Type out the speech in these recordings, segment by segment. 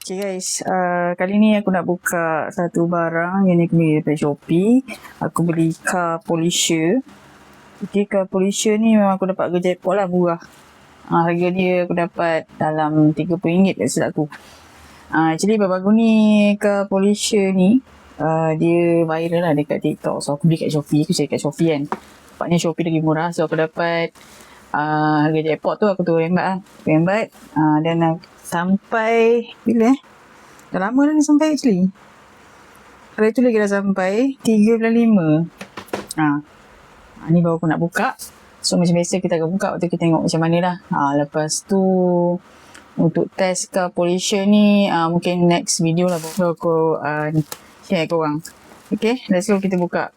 Okay guys, kali ni aku nak buka satu barang yang ni aku beli daripada Shopee. Aku beli car polisher. Okay, car polisher ni memang aku dapat harga jackpot lah, murah. Harga dia aku dapat dalam RM30 tak silap aku. Actually baru-baru ni car polisher ni dia viral lah dekat TikTok. So aku beli kat Shopee, aku cari kat Shopee kan. Nampaknya Shopee lagi murah, so aku dapat harga jackpot tu aku rembat dan sampai bila dah lama dah ni sampai actually. Hari tu lagi dah sampai 3.5. Ni baru aku nak buka. So macam biasa kita akan buka waktu kita tengok macam mana lah. Lepas tu untuk test car polisher ni mungkin next video lah baru aku share korang. Okay, let's go kita buka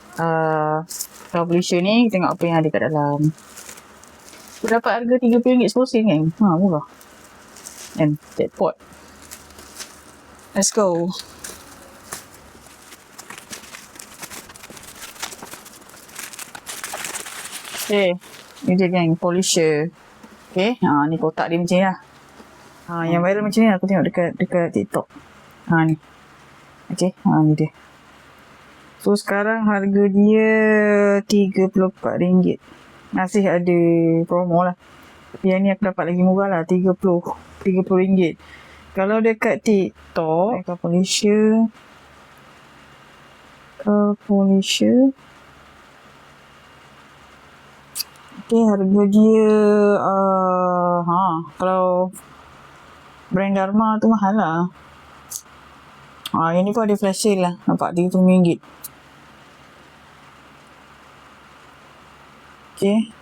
car polisher ni. Kita tengok apa yang ada kat dalam. Aku dapat harga RM30 seporsi kan. Murah. And jackpot. Let's go. Okay, ni dia gang polisher. Okay, ni kotak dia macam ni lah. Yang viral macam ni aku tengok dekat TikTok. Ni. Okay, ni dia. So sekarang harga dia RM34. Masih ada promo lah. Yang ni aku dapat lagi murah lah, RM30. Kalau dekat TikTok, car polisher. Okay, harga dia kalau brand Dharma tu mahal lah. Yang ni pun ada flash sale lah, nampak RM30. Okay,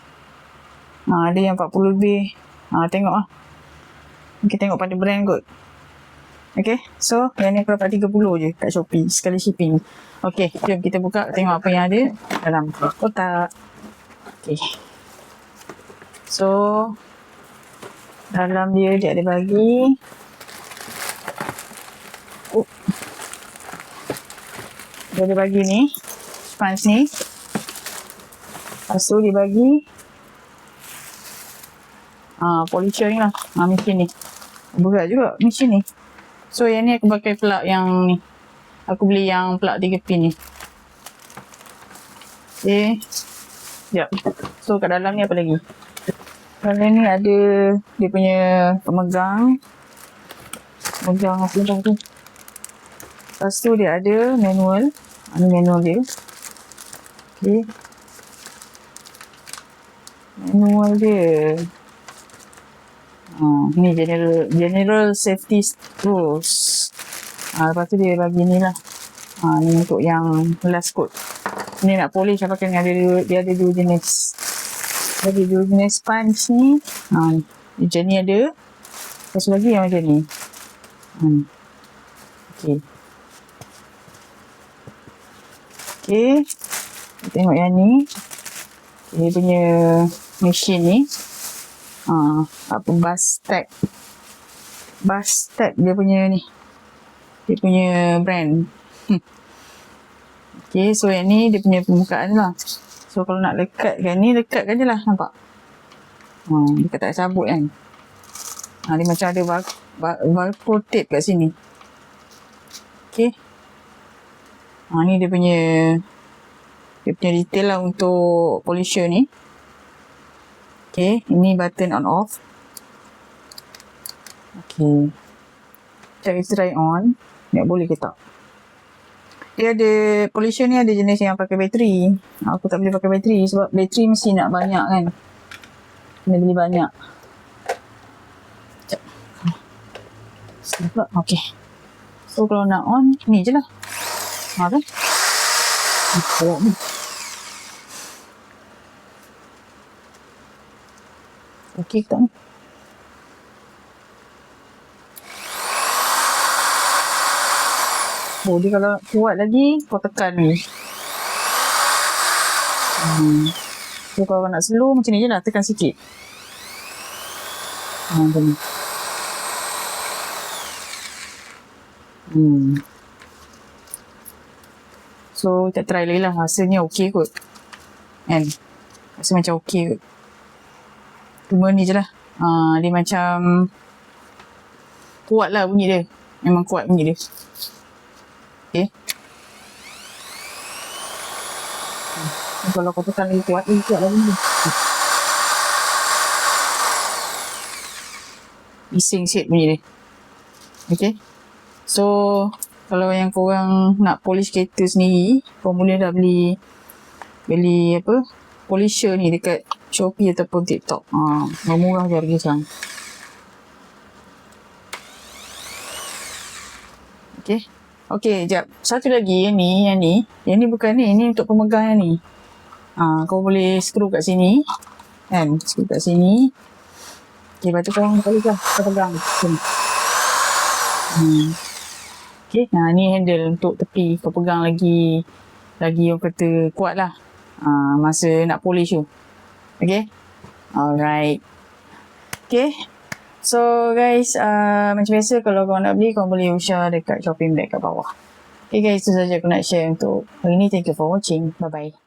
ada yang 40 lebih. Tengok lah. Kita tengok pada brand kot. Okay, so yang ni aku dapat 30 je kat Shopee sekali shipping. Okay, jom kita buka tengok apa yang ada dalam kotak. Okay, so dalam dia ada bagi dia ada bagi ni sponge ni. Lepas tu dia bagi polisher ni lah. Mesin ni berat juga mesin ni. So yang ni aku pakai plug yang ni. Aku beli yang plug 3 pin ni. Okay, sekejap. So kat dalam ni apa lagi? Dalam ni ada dia punya pemegang apa tu. Lepas tu dia ada manual. Ni manual dia. Okay, manual dia. Ni general safety rules. Lepas tu dia bagi ni lah. Ni untuk yang last coat. Ni nak polish apa kan, dia ada dua jenis. Ada dua jenis sponge ni. Macam ni ada. Lepas lagi yang macam ni. Okay. Okay, kita tengok yang ni. Dia punya mesin ni. Apa bus tag dia punya ni. Dia punya brand. Okay, so yang ni dia punya pembukaan lah. So kalau nak lekatkan ni, lekatkan je lah, nampak? Dia tak cabut kan. Dia macam ada barcode tape kat sini. Okay. Ni dia punya detail lah untuk polisher ni. Okay, ini button on off. Okay, kita try on. Tak boleh ke tak? Dia ada polisher ni, ada jenis yang pakai bateri. Aku tak boleh pakai bateri sebab bateri mesti nak banyak kan. Kena beli banyak. Sekejap. Okay, so kalau nak on ni je lah. Kan? Ni. Okay tak ni? Dia kalau kuat lagi, kau tekan ni. So kalau nak slow macam ni je lah, tekan sikit. Macam ni. So kita try lagi lah, rasanya okey kot. Kan? Rasa macam okey kot. Cuma ni je lah. Dia macam kuat lah bunyi dia. Memang kuat bunyi dia. Okay. Kalau kau tekan lagi kuat lah bunyi dia. Bising sikit bunyi dia. Okay. So, kalau yang korang nak polish kereta sendiri, korang boleh dah beli polisher ni dekat Shopee ataupun TikTok. Murah je harga sekarang. Okay. Okay, jap. Satu lagi yang ni bukan ni. Ni untuk pemegang yang ni. Kau boleh screw kat sini. Kan? Screw kat sini. Okay, lepas tu korang boleh kau pegang. Okay, ni handle untuk tepi. Kau pegang lagi orang kata kuat lah. Masa nak polish tu. Okay. Alright. Okay. So guys, macam biasa kalau korang nak beli, korang boleh usaha dekat Shopee Black kat bawah. Okay guys, itu saja aku nak share untuk hari ni. Thank you for watching. Bye bye.